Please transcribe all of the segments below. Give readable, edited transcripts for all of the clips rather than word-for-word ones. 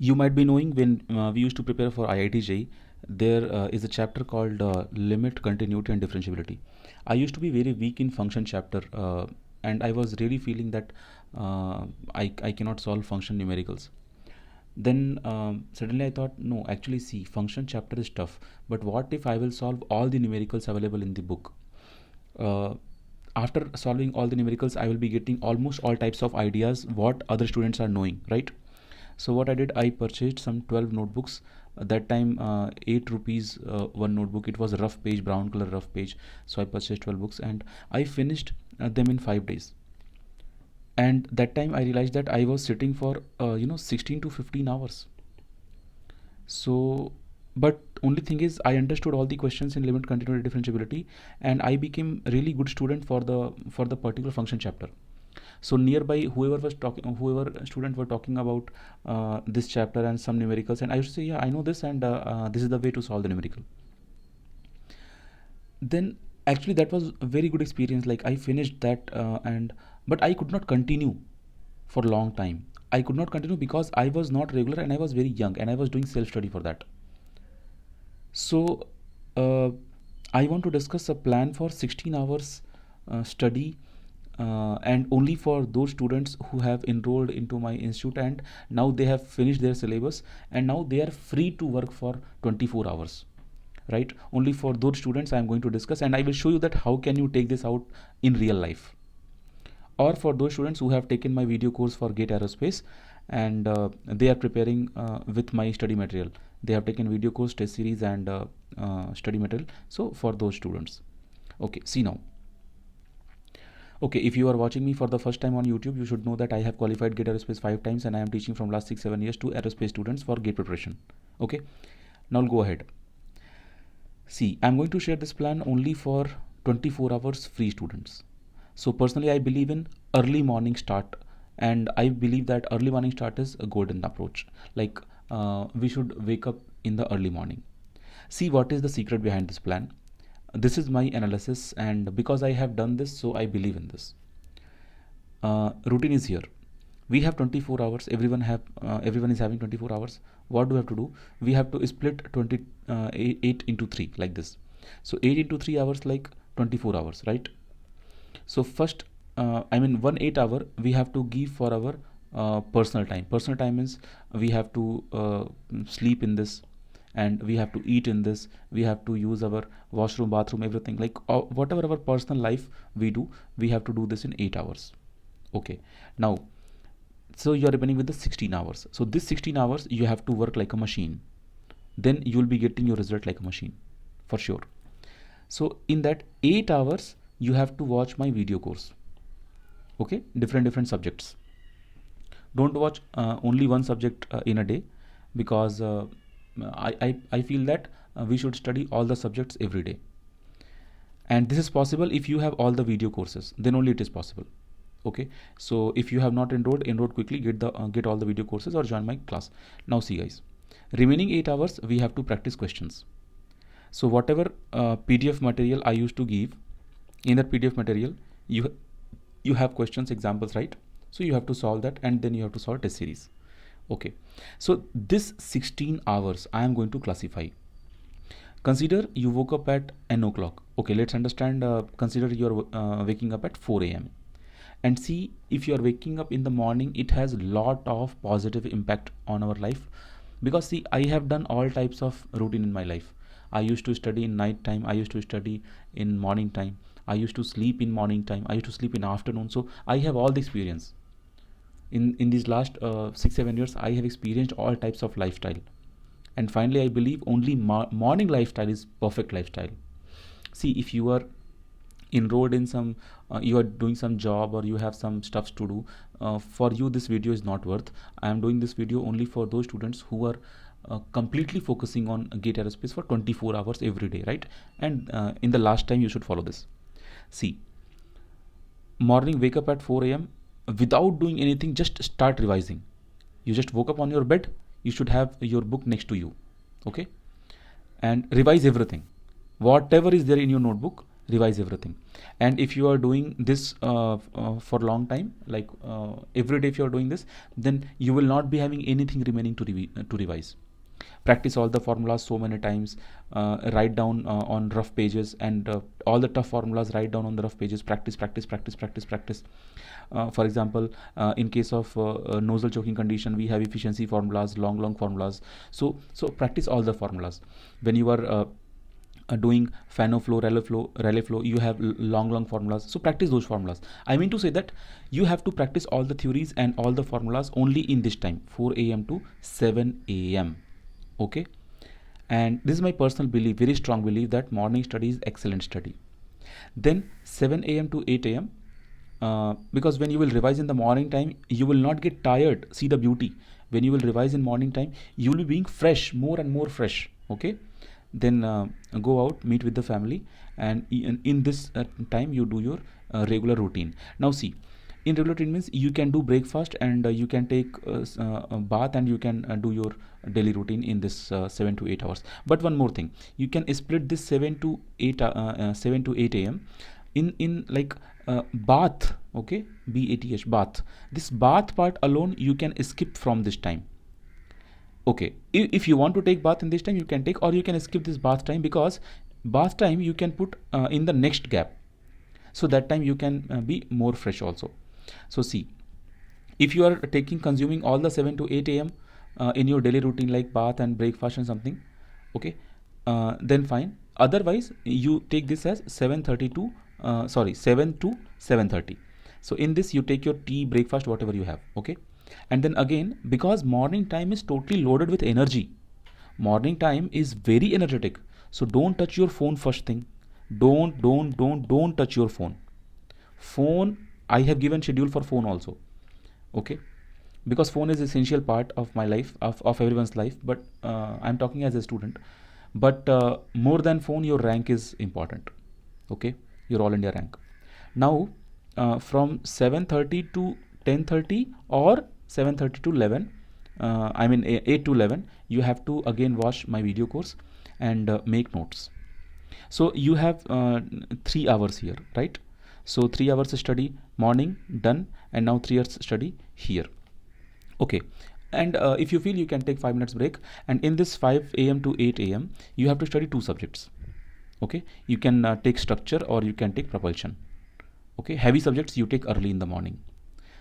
You might be knowing when we used to prepare for IIT JEE, there is a chapter called limit, continuity and differentiability. I used to be very weak in function chapter, and I was really feeling that I cannot solve function numericals. Then suddenly I thought, no, actually see, function chapter is tough, but what if I will solve all the numericals available in the book? uh, After solving all the numericals, I will be getting almost all types of ideas what other students are knowing, right? So what I did, I purchased some 12 notebooks. That time 8 rupees one notebook. It was a rough page, brown color rough page. So I purchased 12 books and I finished them in 5 days. And that time I realized that I was sitting for 16 to 15 hours. So, but only thing is I understood all the questions in limit, continuity, differentiability, and I became really good student for the particular function chapter. So nearby, whoever student were talking about this chapter and some numericals, and I used to say, yeah, I know this, and this is the way to solve the numerical. Then actually that was a very good experience. Like I finished that, and but I could not continue for a long time. I could not continue because I was not regular and I was very young and I was doing self study for that. So uh, I want to discuss a plan for 16 hours study, and only for those students who have enrolled into my institute and now they have finished their syllabus and now they are free to work for 24 hours, right? Only for those students I am going to discuss, and I will show you that how can you take this out in real life. Or for those students who have taken my video course for GATE Aerospace, and they are preparing with my study material. They have taken video course, test series and study material. So for those students, okay, see now. Okay, if you are watching me for the first time on YouTube, you should know that I have qualified GATE Aerospace 5 times and I am teaching from last 6-7 years to aerospace students for GATE preparation. Okay, now go ahead. See, I'm going to share this plan only for 24 hours free students. So personally, I believe in early morning start, and I believe that early morning start is a golden approach. Like we should wake up in the early morning. See what is the secret behind this plan. This is my analysis, and because I have done this, so I believe in this. Routine is here. We have 24 hours. Everyone is having 24 hours. What do we have to do? We have to split 8 into 3 like this. So 8 into 3 hours like 24 hours, right? So first, I mean 1 8 hour we have to give for our personal time. Personal time means we have to sleep in this, and we have to eat in this. We have to use our washroom, bathroom, everything. Like whatever our personal life we do, we have to do this in 8 hours. Okay. Now, so you are remaining with the 16 hours. So this 16 hours you have to work like a machine. Then you will be getting your result like a machine, for sure. So in that 8 hours you have to watch my video course. Okay, different subjects. Don't watch only one subject in a day, because I feel that we should study all the subjects every day, and this is possible if you have all the video courses, then only it is possible. Okay, so if you have not enrolled quickly, get all the video courses or join my class. Now see guys, remaining 8 hours we have to practice questions. So whatever PDF material I used to give, in that PDF material you have questions, examples, right? So you have to solve that, and then you have to solve test series. Okay, so this 16 hours I am going to classify. Consider you woke up at n o'clock. Okay, let's understand. Consider you're waking up at 4 a.m. and see, if you are waking up in the morning, it has a lot of positive impact on our life, because see, I have done all types of routine in my life. I used to study in night time, I used to study in morning time, I used to sleep in morning time, I used to sleep in afternoon. So I have all the experience. In these last 6-7 years, I have experienced all types of lifestyle, and finally I believe only morning lifestyle is perfect lifestyle. See, if you are enrolled in some you are doing some job or you have some stuffs to do, for you this video is not worth. I am doing this video only for those students who are completely focusing on GATE Aerospace for 24 hours every day, right? And in the last time you should follow this. See, morning, wake up at 4 a.m. without doing anything, just start revising. You just woke up on your bed, you should have your book next to you. Okay, and revise everything, whatever is there in your notebook. revise everything. And if you are doing this for a long time, like every day if you are doing this, then you will not be having anything remaining to revise. Practice all the formulas so many times, write down on rough pages, and all the tough formulas write down on the rough pages. Practice, practice, practice, practice, practice. For example, in case of nozzle choking condition, we have efficiency formulas, long formulas. So practice all the formulas. When you are doing Fano flow, Rayleigh flow, you have long formulas. So practice those formulas. I mean to say that you have to practice all the theories and all the formulas only in this time, 4 a.m. to 7 a.m. Okay. And this is my personal belief, very strong belief, that morning study is excellent study. Then 7 a.m. to 8 a.m. Because when you will revise in the morning time, you will not get tired. See the beauty. When you will revise in morning time, you will be being fresh, more and more fresh. Okay. Then go out, meet with the family, and in this time you do your regular routine. Now see, in regular routine means you can do breakfast, and you can take a bath, and you can do your daily routine in this 7 to 8 hours. But one more thing, you can split this 7 to 8 a.m. in like bath. Okay, bath, bath. This bath part alone you can skip from this time. Okay, if you want to take bath in this time, you can take, or you can skip this bath time, because bath time you can put in the next gap, so that time you can be more fresh also. So see, if you are consuming all the 7 to 8 a.m. In your daily routine, like bath and breakfast and something, okay, then fine. Otherwise you take this as 7:30 to 7 to 7:30. So in this you take your tea, breakfast, whatever you have. Okay. And then again, because morning time is totally loaded with energy, morning time is very energetic, so don't touch your phone first thing. Don't touch your phone. I have given schedule for phone also. Okay, because phone is essential part of my life, of everyone's life, but I'm talking as a student. But more than phone, your rank is important. Okay, your all India rank. Now from 7:30 to 10:30, or 7:30 to 11, 8 to 11, you have to again watch my video course and make notes. So you have 3 hours here, right? So 3 hours study morning done, and now 3 hours study here. Okay. And if you feel, you can take 5 minutes break, and in this 5 a.m. to 8 a.m. you have to study 2 subjects. Okay, you can take structure, or you can take propulsion. Okay, heavy subjects you take early in the morning.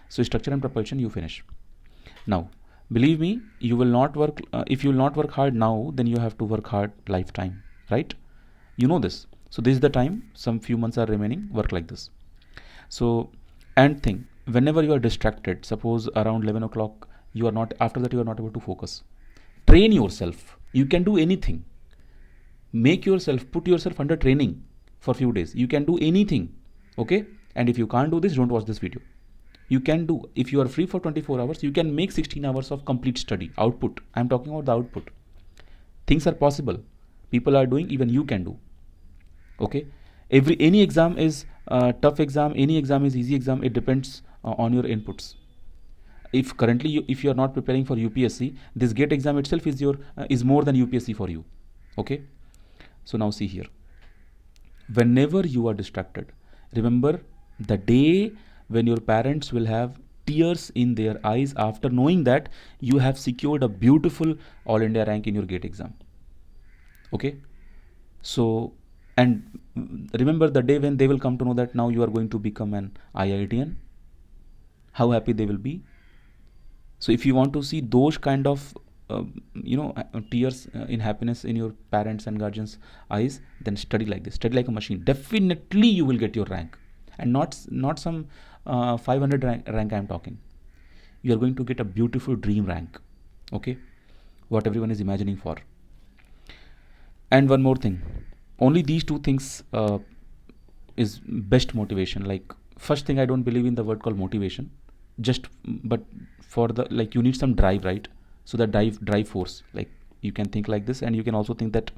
So structure and propulsion you finish. Now believe me, you will not work if you will not work hard now, then you have to work hard lifetime, right? You know this. So this is the time, some few months are remaining, work like this. So, and think, whenever you are distracted, suppose around 11 o'clock you are not, after that you are not able to focus, train yourself. You can do anything. Make yourself, put yourself under training for few days. You can do anything. Okay. And if you can't do this, don't watch this video. You can do, if you are free for 24 hours, you can make 16 hours of complete study output. I'm talking about the output. Things are possible. People are doing, even you can do. Okay. Any exam is tough exam, any exam is easy exam. It depends on your inputs. If currently if you are not preparing for UPSC, this GATE exam itself is more than UPSC for you. Okay. So now see here, whenever you are distracted, remember the day when your parents will have tears in their eyes after knowing that you have secured a beautiful all India rank in your GATE exam. Okay. So, and remember the day when they will come to know that now you are going to become an IITian, how happy they will be. So if you want to see those kind of tears in happiness in your parents and guardians eyes, then study like this, study like a machine. Definitely you will get your rank, and not some 500 rank I am talking. You are going to get a beautiful dream rank. Okay, what everyone is imagining for. And one more thing, only these 2 things is best motivation. Like, first thing, I don't believe in the word called motivation, but for the, like, you need some drive, right? So that drive force, like, you can think like this, and you can also think that,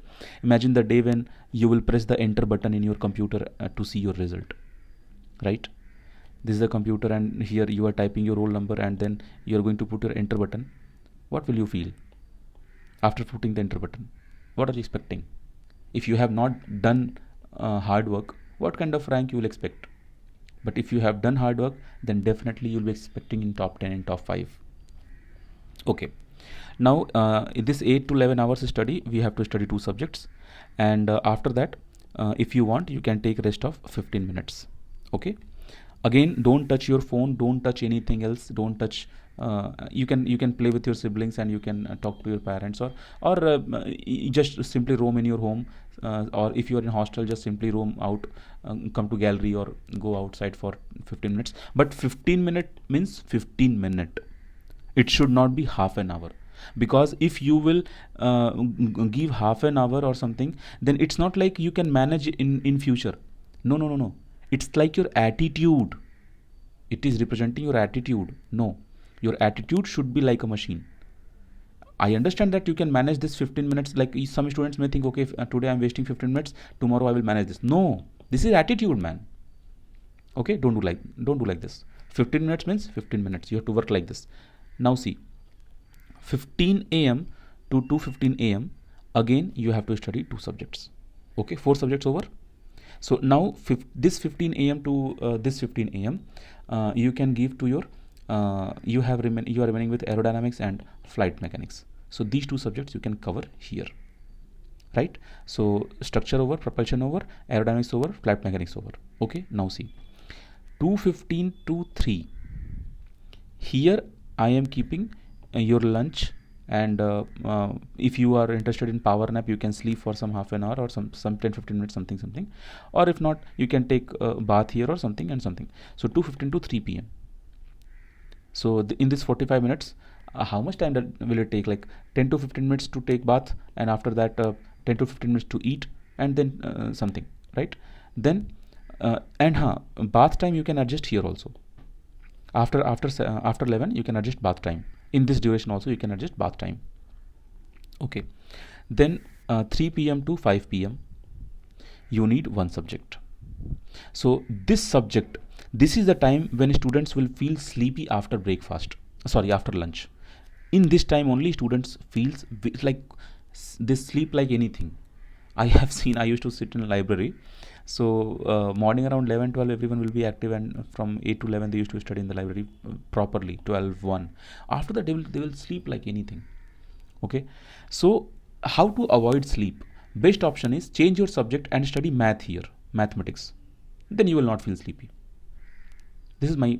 imagine the day when you will press the enter button in your computer to see your result, right? This is the computer, and here you are typing your roll number, and then you are going to put your enter button. What will you feel after putting the enter button? What are you expecting? If you have not done hard work, what kind of rank you will expect. But if you have done hard work, then definitely you'll be expecting in top 10 and top 5. Okay. Now in this 8 to 11 hours study, we have to study 2 subjects, and after that, if you want, you can take rest of 15 minutes. Okay. Again, don't touch your phone, don't touch anything else, don't touch. You can play with your siblings, and you can talk to your parents, or just simply roam in your home, or if you are in hostel, just simply roam out, come to gallery or go outside for 15 minutes. But 15 minute means 15 minute. It should not be half an hour, because if you will give half an hour or something, then it's not like you can manage in future. No, no, no, no. It's like your attitude. It is representing your attitude. No, your attitude should be like a machine. I understand that you can manage this 15 minutes. Like some students may think, okay, if, today I'm wasting 15 minutes, tomorrow I will manage this. No, this is attitude, man. Okay, don't do like this. 15 minutes means 15 minutes. You have to work like this. Now see, 15 a.m. to 2:15 a.m. again you have to study 2 subjects. Okay, 4 subjects over. So now this 15 a.m. to this 15 a.m. You can give to your you are remaining with aerodynamics and flight mechanics. So these 2 subjects you can cover here, right? So structure over, propulsion over, aerodynamics over, flight mechanics over. Okay, now see, 2:15 to 3. Here I am keeping your lunch, and if you are interested in power nap, you can sleep for some half an hour or some 10-15 minutes, something, or if not, you can take a bath here or something and something. So 2:15 to 3 p.m. So in this 45 minutes, how much time will it take? Like 10 to 15 minutes to take bath, and after that 10 to 15 minutes to eat, and then something, right? Then bath time you can adjust here also. After 11 you can adjust bath time. In this duration also you can adjust bath time. Okay, then 3 p.m. to 5 p.m. you need 1 subject. So this is the time when students will feel sleepy after after lunch. In this time only students feels like they sleep like anything. I have seen, I used to sit in a library. So morning around 11-12 everyone will be active, and from 8 to 11 they used to study in the library properly. 12-1, after that they will sleep like anything. Okay, so how to avoid sleep? Best option is change your subject and study math here, mathematics. Then you will not feel sleepy. This is my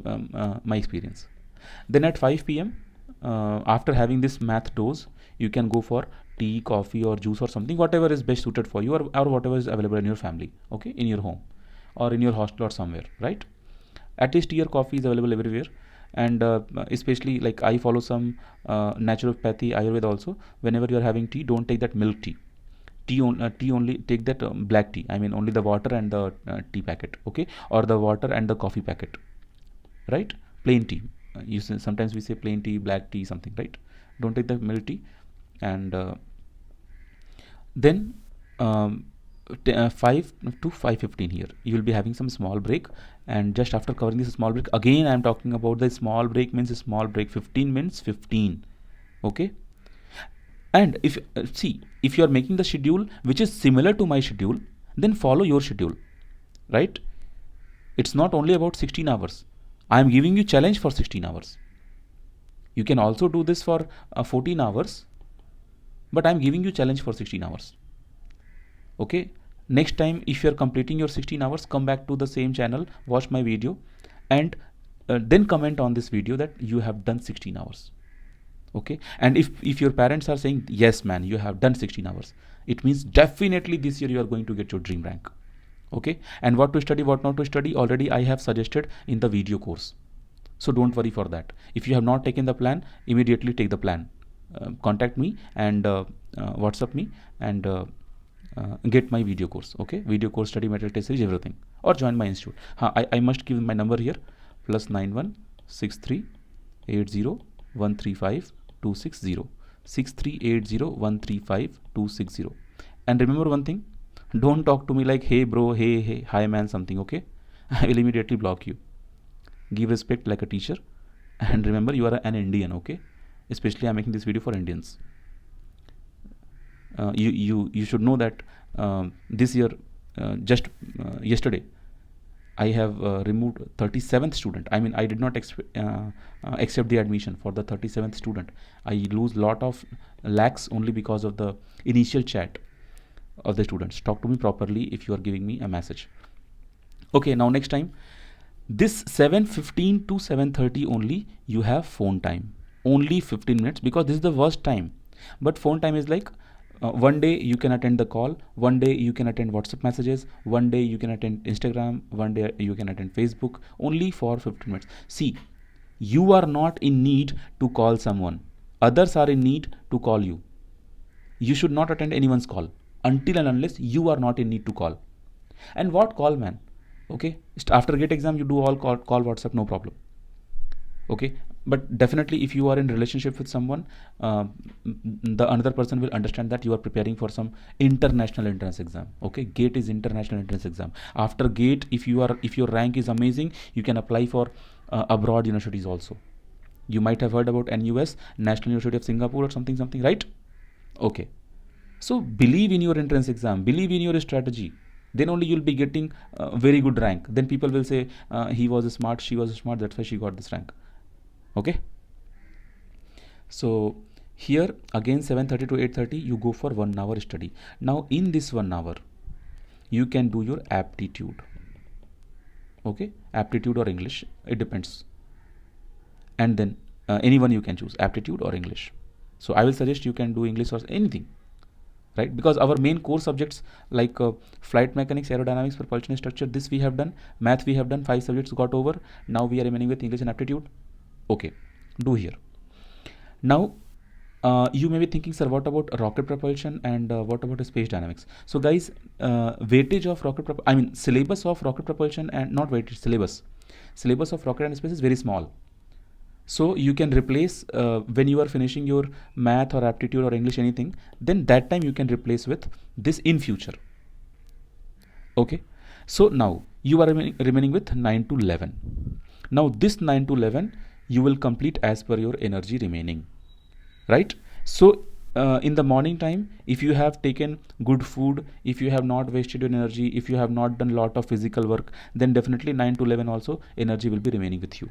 experience. Then at 5 p.m. After having this math dose, you can go for tea, coffee, or juice or something, whatever is best suited for you, or whatever is available in your family. Okay, in your home or in your hostel or somewhere, right? At least tea or coffee is available everywhere. And especially like I follow some naturopathy, Ayurveda also. Whenever you are having tea, don't take that milk tea. Tea only take that black tea. I mean only the water and the tea packet. Okay, or the water and the coffee packet, right? Plain tea. Sometimes we say plain tea, black tea, something, right? Don't take the milk tea. And then 5 to 5:15 here you will be having some small break. And just after covering this small break, again I am talking about the small break means a small break, 15 minutes 15. Okay, and if you are making the schedule which is similar to my schedule, then follow your schedule, right? It's not only about 16 hours. I am giving you challenge for 16 hours. You can also do this for 14 hours, but I'm giving you challenge for 16 hours. Okay, next time if you're completing your 16 hours, come back to the same channel, watch my video, and then comment on this video that you have done 16 hours. Okay, and if your parents are saying yes man, you have done 16 hours, it means definitely this year you are going to get your dream rank. Okay, and what to study, what not to study, already I have suggested in the video course. So don't worry for that. If you have not taken the plan, immediately take the plan. Contact me and WhatsApp me, and get my video course. Okay, video course, study material, test series, everything, or join my institute. I must give my number here, +91 63 80 135 260 6380 135 260. And remember one thing, don't talk to me like hey bro, hey hi man, something. Okay, I will immediately block you. Give respect like a teacher, and remember you are an Indian. Okay, especially I'm making this video for Indians. You should know that this year just yesterday I have removed 37th student. I mean, I did not accept the admission for the 37th student. I lose lot of lakhs only because of the initial chat of the students. Talk to me properly if you are giving me a message. Okay, now next time, this 7:15 to 7:30 only you have phone time. Only 15 minutes, because this is the worst time. But phone time is like, one day you can attend the call, one day you can attend WhatsApp messages, one day you can attend Instagram, one day you can attend Facebook, only for 15 minutes. See, you are not in need to call someone. Others are in need to call you. You should not attend anyone's call until and unless you are not in need to call. And what call, man? Okay, after GATE exam, you do all call WhatsApp, no problem. Okay, but definitely if you are in relationship with someone, the another person will understand that you are preparing for some international entrance exam. Okay, GATE is international entrance exam. After GATE, if your rank is amazing, you can apply for abroad universities also. You might have heard about NUS, National University of Singapore, or something, right? Okay, so believe in your entrance exam, believe in your strategy, then only you'll be getting very good rank. Then people will say he was smart, she was smart, that's why she got this rank. Okay, so here again 7:30 to 8:30 you go for 1 hour study. Now in this 1 hour you can do your aptitude. Okay, aptitude or English, it depends, and then anyone you can choose, aptitude or English. So I will suggest you can do English or anything, right? Because our main core subjects like flight mechanics, aerodynamics, propulsion structure, this we have done. Math we have done, 5 subjects got over. Now we are remaining with English and aptitude. Okay, do here. Now you may be thinking, sir, what about rocket propulsion and what about space dynamics? So guys, weightage of syllabus of rocket propulsion, and not weightage, syllabus of rocket and space is very small. So you can replace when you are finishing your math or aptitude or English, anything, then that time you can replace with this in future. Okay, so now you are remaining with 9 to 11. Now this 9 to 11 you will complete as per your energy remaining, right? So in the morning time, if you have taken good food, if you have not wasted your energy, if you have not done lot of physical work, then definitely 9 to 11 also energy will be remaining with you.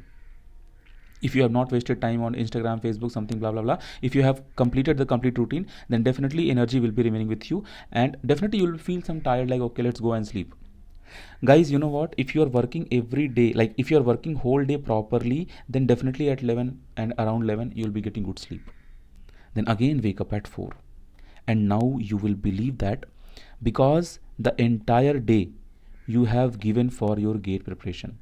If you have not wasted time on Instagram, Facebook, something blah blah blah, if you have completed the complete routine, then definitely energy will be remaining with you, and definitely you will feel some tired, like okay, let's go and sleep. Guys, you know what, if you are working every day, like if you are working whole day properly, then definitely at 11 and around 11 you will be getting good sleep. Then again wake up at 4, and now you will believe that because the entire day you have given for your GATE preparation,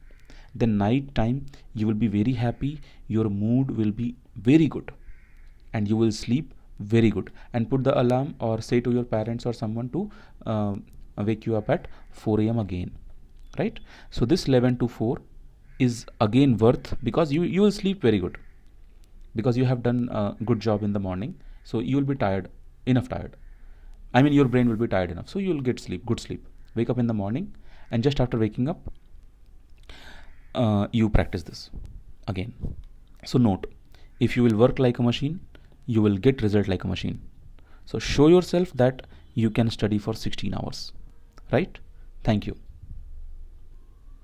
then night time you will be very happy, your mood will be very good, and you will sleep very good. And put the alarm or say to your parents or someone to wake you up at 4 a.m. again, right? So this 11 to 4 is again worth, because you will sleep very good, because you have done a good job in the morning. So you will be tired, enough tired. I mean, your brain will be tired enough, so you will get sleep, good sleep. Wake up in the morning, and just after waking up, you practice this again. So note, if you will work like a machine, you will get result like a machine. So show yourself that you can study for 16 hours, right? Thank you.